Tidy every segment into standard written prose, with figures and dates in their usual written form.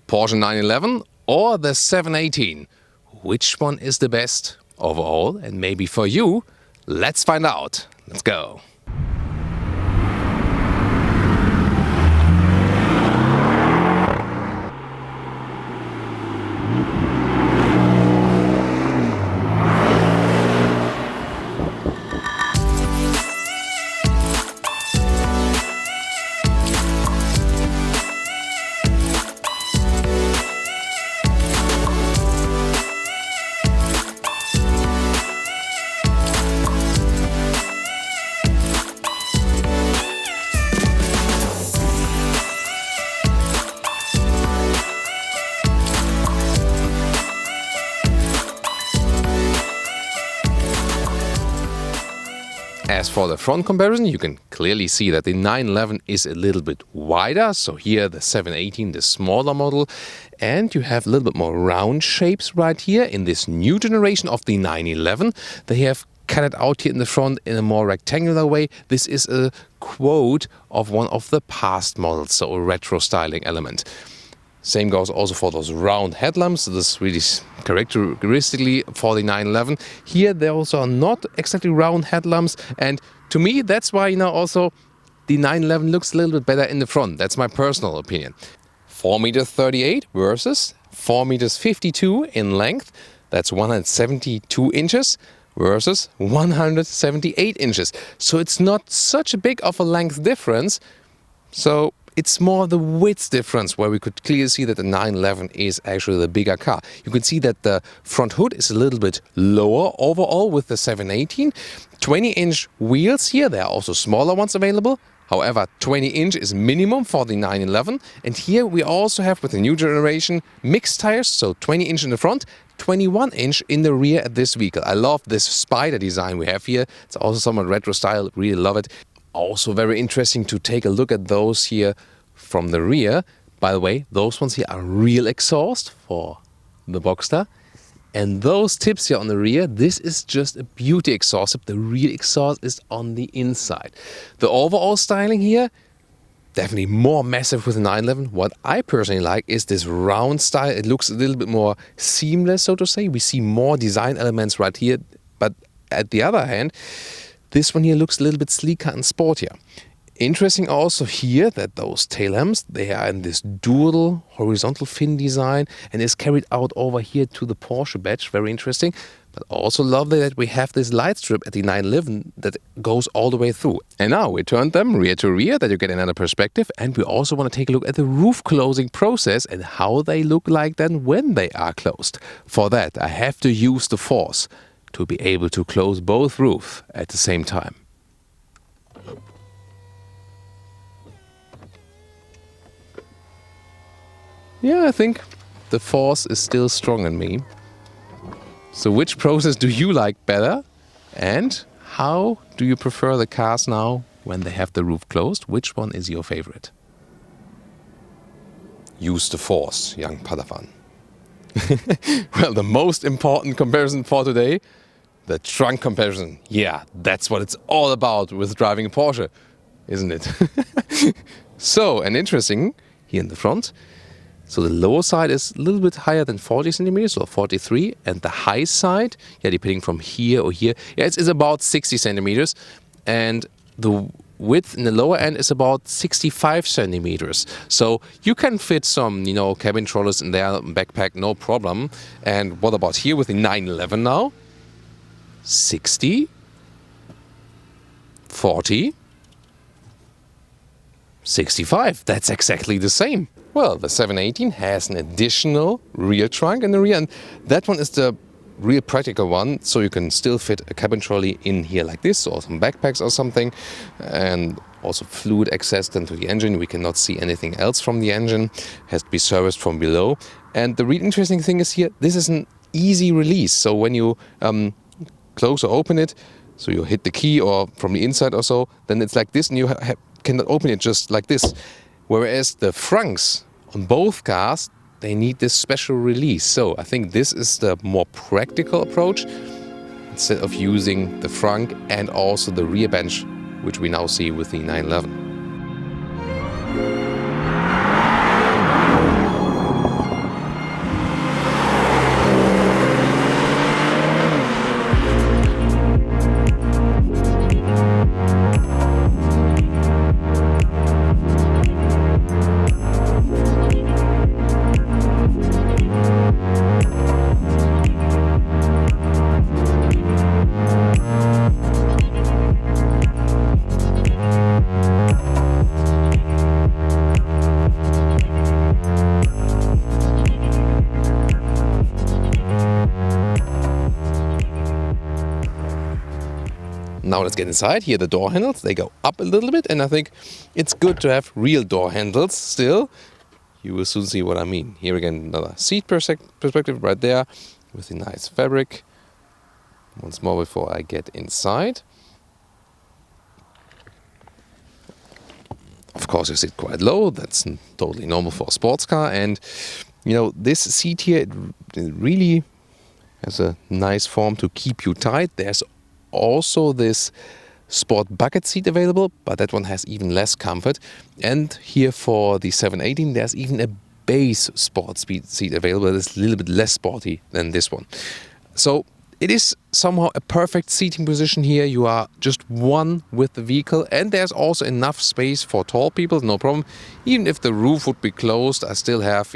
Porsche 911 or the 718? Which one is the best overall? And maybe for you, let's find out. Let's go. As for the front comparison, you can clearly see that the 911 is a little bit wider. So here the 718, the smaller model, and you have a little bit more round shapes right here. In this new generation of the 911, they have cut it out here in the front in a more rectangular way. This is a quote of one of the past models, so a retro styling element. Same goes also for those round headlamps. This is really characteristically for the 911. Here they also are not exactly round headlamps, and to me that's why also the 911 looks a little bit better in the front. That's my personal opinion. 4.38 m versus 4.52 m in length. That's 172 inches versus 178 inches. So it's not such a big of a length difference. So it's more the width difference where we could clearly see that the 911 is actually the bigger car. You can see that the front hood is a little bit lower overall with the 718. 20-inch wheels here, there are also smaller ones available. However, 20-inch is minimum for the 911. And here we also have with the new generation mixed tires, so 20-inch in the front, 21-inch in the rear at this vehicle. I love this spider design we have here. It's also somewhat retro style, really love it. Also very interesting to take a look at those here from the rear. By the way, those ones here are real exhaust for the Boxster. And those tips here on the rear, this is just a beauty exhaust. The real exhaust is on the inside. The overall styling here, definitely more massive with the 911. What I personally like is this round style. It looks a little bit more seamless, so to say. We see more design elements right here. But at the other hand, this one here looks a little bit sleeker and sportier. Interesting also here that those tail lamps, they are in this dual horizontal fin design and is carried out over here to the Porsche badge. Very interesting. But also lovely that we have this light strip at the 911 that goes all the way through. And now we turned them rear to rear, that you get another perspective. And we also want to take a look at the roof closing process and how they look like then when they are closed. For that, I have to use the force to be able to close both roofs at the same time. Yeah, I think the force is still strong in me. So which process do you like better? And how do you prefer the cars now when they have the roof closed? Which one is your favorite? Use the force, young Padawan. Well, the most important comparison for today, the trunk comparison. Yeah, that's what it's all about with driving a Porsche, isn't it? So, and interesting, here in the front, so the lower side is a little bit higher than 40 centimeters, or 43, and the high side, yeah, depending from here or here, yeah, it's about 60 centimeters, and the width in the lower end is about 65 centimeters. So you can fit some, cabin trollers in there, backpack, no problem. And what about here with the 911 now? 60, 40, 65. That's exactly the same. Well, the 718 has an additional rear trunk in the rear, and that one is the real practical one, so you can still fit a cabin trolley in here like this, or some backpacks or something, and also fluid access then to the engine. We cannot see anything else from the engine, has to be serviced from below. And the really interesting thing is here, this is an easy release, so when you close or open it, so you hit the key or from the inside or so, then it's like this, and you cannot open it just like this. Whereas the frunks on both cars, they need this special release. So I think this is the more practical approach instead of using the frunk and also the rear bench, which we now see with the 911. Now let's get inside. Here the door handles, they go up a little bit, and I think it's good to have real door handles still. You will soon see what I mean. Here again, another seat perspective right there with the nice fabric. Once more before I get inside. Of course, you sit quite low. That's totally normal for a sports car. And, you know, this seat here, it really has a nice form to keep you tight. There's also this sport bucket seat available, but that one has even less comfort. And here for the 718, there's even a base sport seat available. It's a little bit less sporty than this one. So it is somehow a perfect seating position here. You are just one with the vehicle, and there's also enough space for tall people, no problem. Even if the roof would be closed, I still have,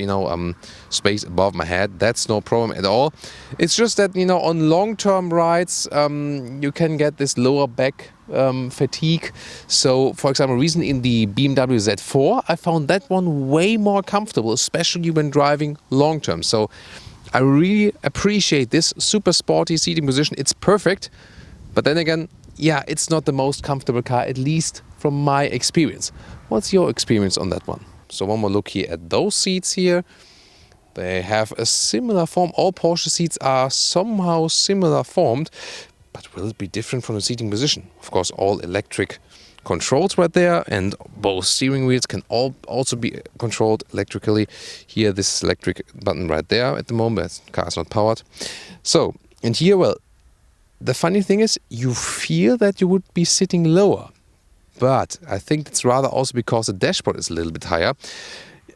space above my head. That's no problem at all. It's just that, on long-term rides, you can get this lower back fatigue. So, for example, recently in the BMW Z4, I found that one way more comfortable, especially when driving long-term. So I really appreciate this super sporty seating position. It's perfect. But then again, yeah, it's not the most comfortable car, at least from my experience. What's your experience on that one? So one more look here at those seats here. They have a similar form. All Porsche seats are somehow similar formed, but will it be different from the seating position? Of course, all electric controls right there, and both steering wheels can also be controlled electrically. Here, this electric button right there at the moment, the car is not powered. So, and here, well, the funny thing is, you feel that you would be sitting lower, but I think it's rather also because the dashboard is a little bit higher.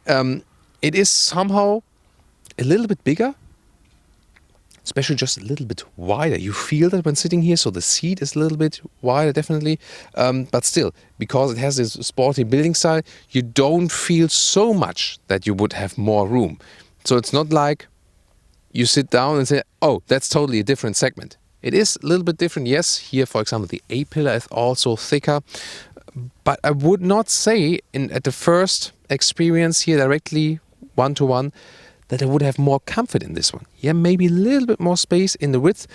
It is somehow a little bit bigger, especially just a little bit wider. You feel that when sitting here, so the seat is a little bit wider, definitely. But still, because it has this sporty building style, you don't feel so much that you would have more room. So it's not like you sit down and say, oh, that's totally a different segment. It is a little bit different, yes. Here, for example, the A-pillar is also thicker. But I would not say, at the first experience here directly, one-to-one, that I would have more comfort in this one. Yeah, maybe a little bit more space in the width,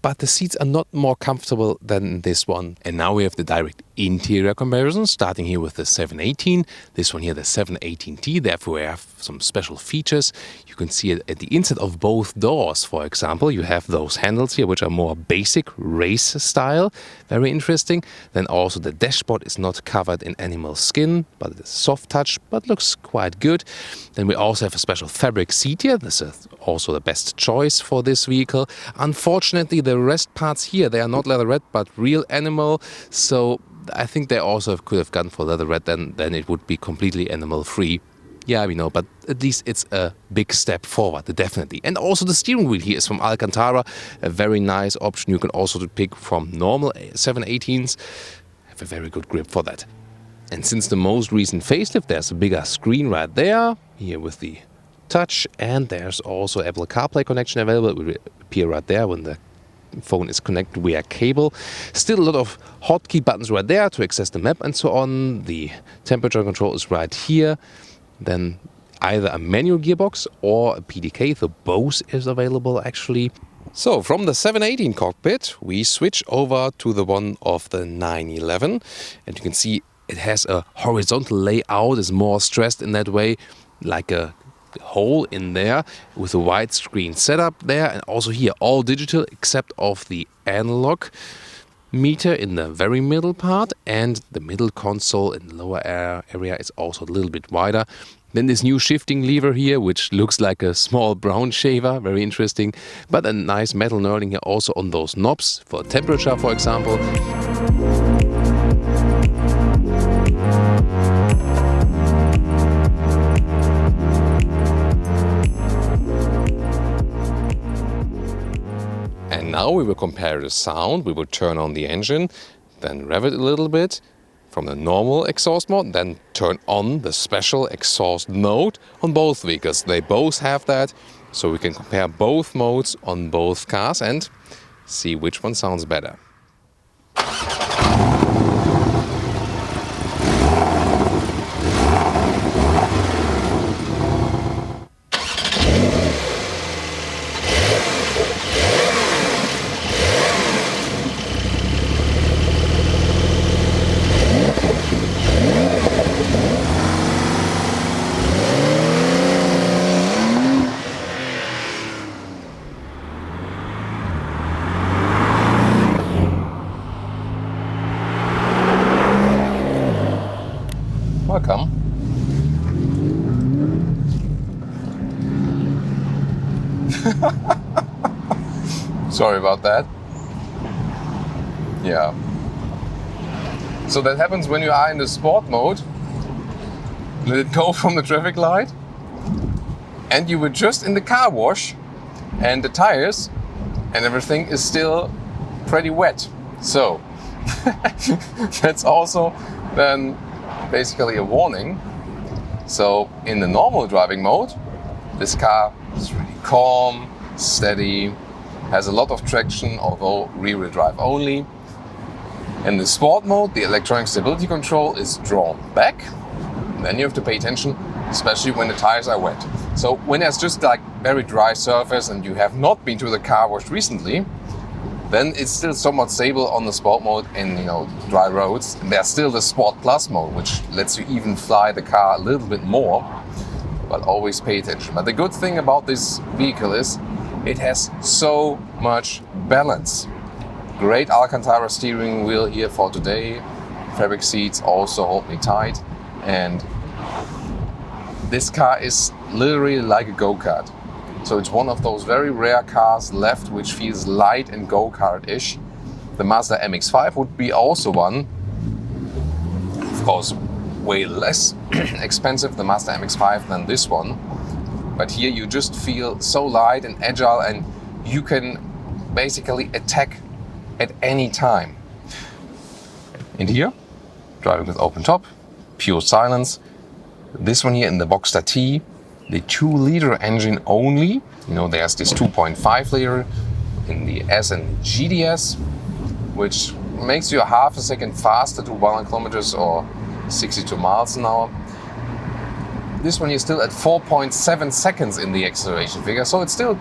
but the seats are not more comfortable than this one. And now we have the direct interior comparison, starting here with the 718. This one here, the 718T, therefore we have some special features. You can see it at the inside of both doors, for example. You have those handles here, which are more basic race style. Very interesting. Then also the dashboard is not covered in animal skin, but it is soft touch, but looks quite good. Then we also have a special fabric seat here. This is also the best choice for this vehicle. Unfortunately, the rest parts here, they are not leatherette, but real animal. So I think they also could have gone for leatherette, then it would be completely animal free. Yeah, we know, but at least it's a big step forward, definitely. And also the steering wheel here is from Alcantara, a very nice option. You can also pick from normal 718s. Have a very good grip for that. And since the most recent facelift, there's a bigger screen right there, here with the touch, and there's also Apple CarPlay connection available. It will appear right there when the phone is connected via cable. Still a lot of hotkey buttons right there to access the map and so on. The temperature control is right here. Then either a manual gearbox or a PDK, the both is available actually. So from the 718 cockpit, we switch over to the one of the 911, and you can see it has a horizontal layout, is more stressed in that way, like a hole in there with a widescreen setup there, and also here all digital except of the analog meter in the very middle part, and the middle console in the lower area is also a little bit wider. Then this new shifting lever here, which looks like a small brown shaver, very interesting, but a nice metal knurling here also on those knobs for temperature, for example. And now we will compare the sound. We will turn on the engine, then rev it a little bit from the normal exhaust mode, then turn on the special exhaust mode on both vehicles. They both have that, so we can compare both modes on both cars and see which one sounds better. Sorry about that. Yeah. So that happens when you are in the sport mode. Let it go from the traffic light. And you were just in the car wash and the tires and everything is still pretty wet. So that's also then basically a warning. So in the normal driving mode, this car is really calm, steady, has a lot of traction, although rear-wheel drive only. In the sport mode, the electronic stability control is drawn back. Then you have to pay attention, especially when the tires are wet. So when there's just like very dry surface and you have not been to the car wash recently, then it's still somewhat stable on the sport mode in, you know, dry roads. And there's still the Sport Plus mode, which lets you even fly the car a little bit more, but always pay attention. But the good thing about this vehicle is it has so much balance. Great Alcantara steering wheel here for today. Fabric seats also hold me tight. And this car is literally like a go-kart. So it's one of those very rare cars left which feels light and go-kart-ish. The Mazda MX-5 would be also one. Of course, way less expensive, the Mazda MX-5, than this one. But here you just feel so light and agile and you can basically attack at any time. And here, driving with open top, pure silence. This one here in the Boxster T, the 2-liter engine only. You know, there's this 2.5 liter in the S and GDS, which makes you a half a second faster to 100 kilometers or 62 miles an hour. This one is still at 4.7 seconds in the acceleration figure, so it's still,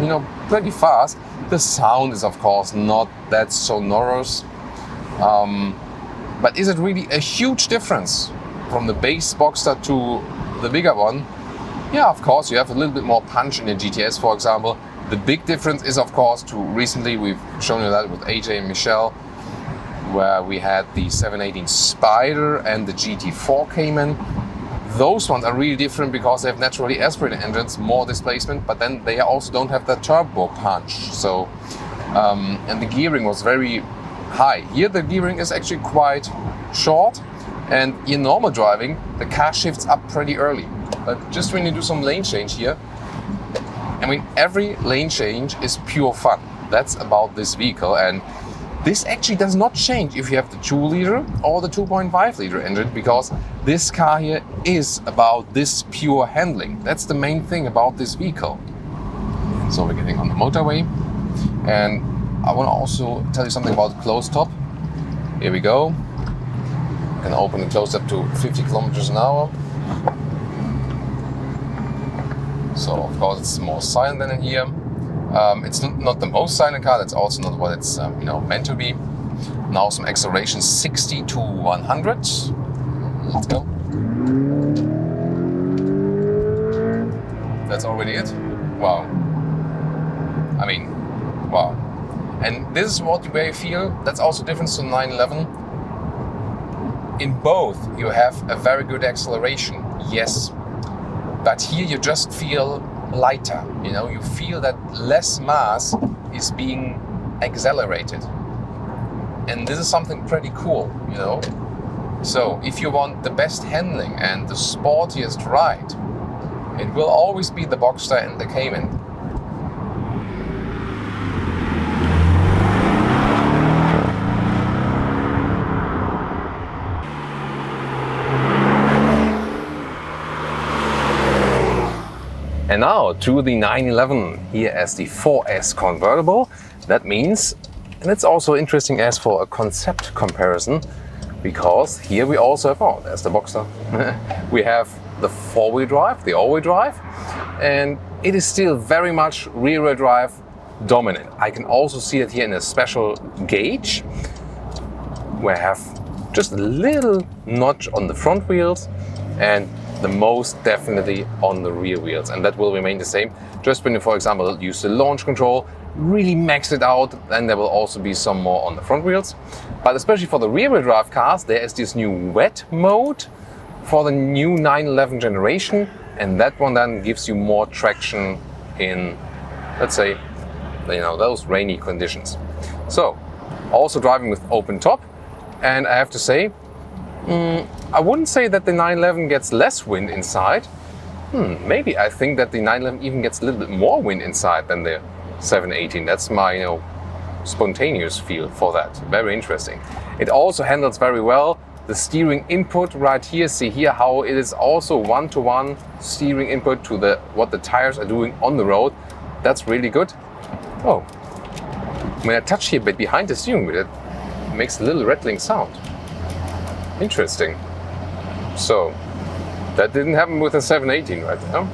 you know, pretty fast. The sound is of course not that sonorous, but is it really a huge difference from the base Boxster to the bigger one? Yeah, of course, you have a little bit more punch in the GTS, for example. The big difference is, of course, to recently we've shown you that with AJ and Michelle, where we had the 718 Spider and the GT4 came in. Those ones are really different because they have naturally aspirated engines, more displacement, but then they also don't have that turbo punch. So, and the gearing was very high. Here the gearing is actually quite short, and in normal driving, the car shifts up pretty early. But just when you do some lane change here, I mean, every lane change is pure fun. That's about this vehicle, and this actually does not change if you have the 2-liter or the 2.5-liter engine, because this car here is about this pure handling. That's the main thing about this vehicle. So we're getting on the motorway, and I want to also tell you something about closed top. Here we go. You can open and close up to 50 kilometers an hour. So of course it's more silent than in here. It's not the most silent car. That's also not what it's meant to be. Now some acceleration, 60 to 100. Let's go. That's already it. Wow. I mean, wow. And this is where you feel that's also different to 911. In both, you have a very good acceleration, yes. But here you just feel lighter, you know, you feel that less mass is being accelerated. And this is something pretty cool, you know. So if you want the best handling and the sportiest ride, it will always be the Boxster and the Cayman. And now to the 911 here as the 4S convertible. That means, and it's also interesting as for a concept comparison, because here we also have, oh, there's the Boxster. We have the 4-wheel drive, the all-wheel drive, and it is still very much rear-wheel drive dominant. I can also see it here in a special gauge, where I have just a little notch on the front wheels and the most definitely on the rear wheels, and that will remain the same. Just when you, for example, use the launch control, really max it out, then there will also be some more on the front wheels. But especially for the rear wheel drive cars, there is this new wet mode for the new 911 generation, and that one then gives you more traction in let's say, those rainy conditions. So, also driving with open top, and I have to say, I wouldn't say that the 911 gets less wind inside. Maybe I think that the 911 even gets a little bit more wind inside than the 718. That's my, spontaneous feel for that. Very interesting. It also handles very well the steering input right here. See here how it is also one-to-one steering input to what the tires are doing on the road. That's really good. Oh, when I touch here a bit behind the steering wheel, it makes a little rattling sound. Interesting. So that didn't happen with the 718 right now.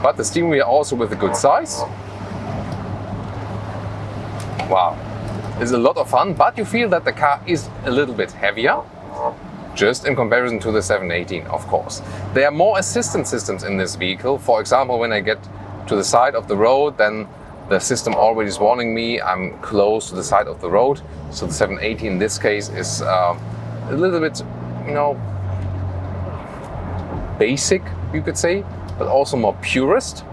But the steering wheel also with a good size. Wow, it's a lot of fun, but you feel that the car is a little bit heavier, just in comparison to the 718, of course. There are more assistance systems in this vehicle. For example, when I get to the side of the road, then the system already is warning me I'm close to the side of the road. So the 718 in this case is a little bit, basic, you could say, but also more purist.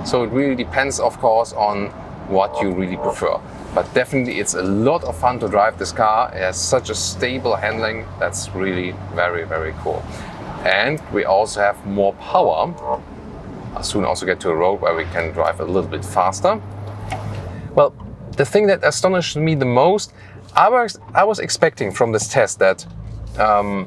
So it really depends, of course, on what you really prefer. But definitely it's a lot of fun to drive this car. It has such a stable handling. That's really very, very cool. And we also have more power. I'll soon also get to a road where we can drive a little bit faster. Well, the thing that astonished me the most, I was expecting from this test that the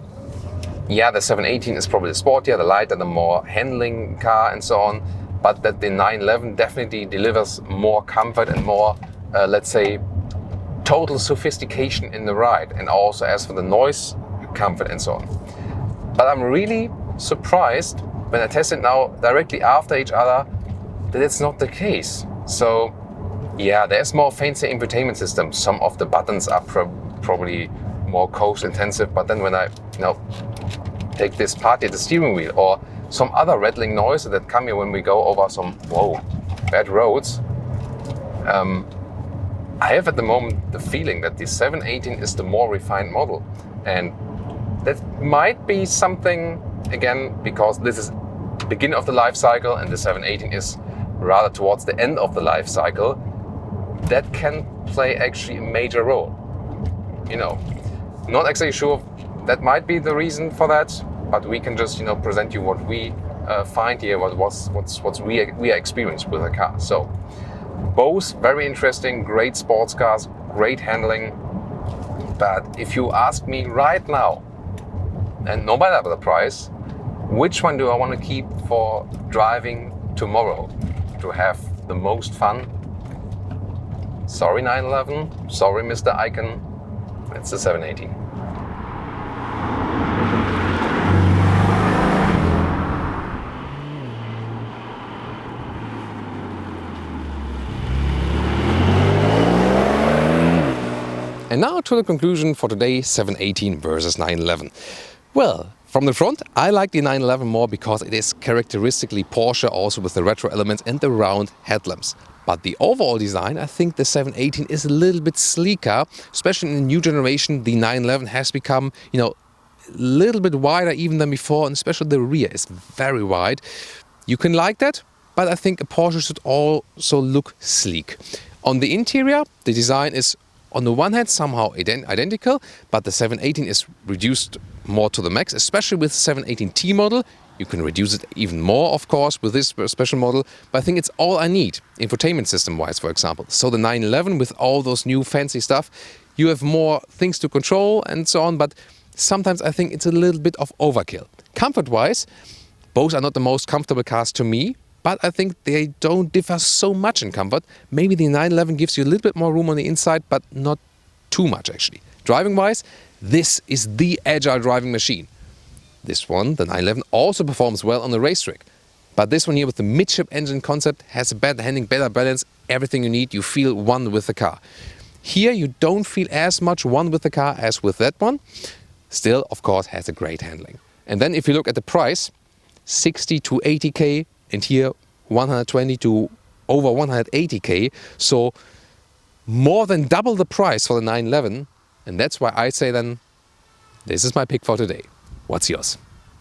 718 is probably the sportier, the lighter, the more handling car and so on. But that the 911 definitely delivers more comfort and more, let's say, total sophistication in the ride, and also as for the noise comfort and so on. But I'm really surprised when I test it now directly after each other that it's not the case. So yeah, there's more fancy infotainment systems. Some of the buttons are probably more coast intensive, but then when I take this part here, the steering wheel, or some other rattling noise that come here when we go over some bad roads. I have at the moment the feeling that the 718 is the more refined model, and that might be something, again, because this is the beginning of the life cycle and the 718 is rather towards the end of the life cycle. That can play actually a major role. Not exactly sure. That might be the reason for that. But we can just, present you what we find here, what we are experienced with the car. So both very interesting, great sports cars, great handling. But if you ask me right now, and no matter the price, which one do I want to keep for driving tomorrow to have the most fun? Sorry 911, sorry Mr. Icon, it's the 718. And now to the conclusion for today, 718 versus 911. Well, from the front, I like the 911 more because it is characteristically Porsche, also with the retro elements and the round headlamps. But the overall design, I think the 718 is a little bit sleeker, especially in the new generation. The 911 has become, a little bit wider even than before, and especially the rear is very wide. You can like that, but I think a Porsche should also look sleek. On the interior, the design is on the one hand somehow identical, but the 718 is reduced more to the max, especially with 718T model. You can reduce it even more, of course, with this special model, but I think it's all I need, infotainment system-wise, for example. So the 911 with all those new fancy stuff, you have more things to control and so on, but sometimes I think it's a little bit of overkill. Comfort-wise, both are not the most comfortable cars to me, but I think they don't differ so much in comfort. Maybe the 911 gives you a little bit more room on the inside, but not too much actually. Driving-wise, this is the agile driving machine. This one, the 911, also performs well on the racetrack. But this one here with the midship engine concept has a better handling, better balance, everything you need. You feel one with the car. Here you don't feel as much one with the car as with that one. Still, of course, has a great handling. And then if you look at the price, 60 to 80k, and here 120 to over 180k. So more than double the price for the 911. And that's why I say then, this is my pick for today. What's yours?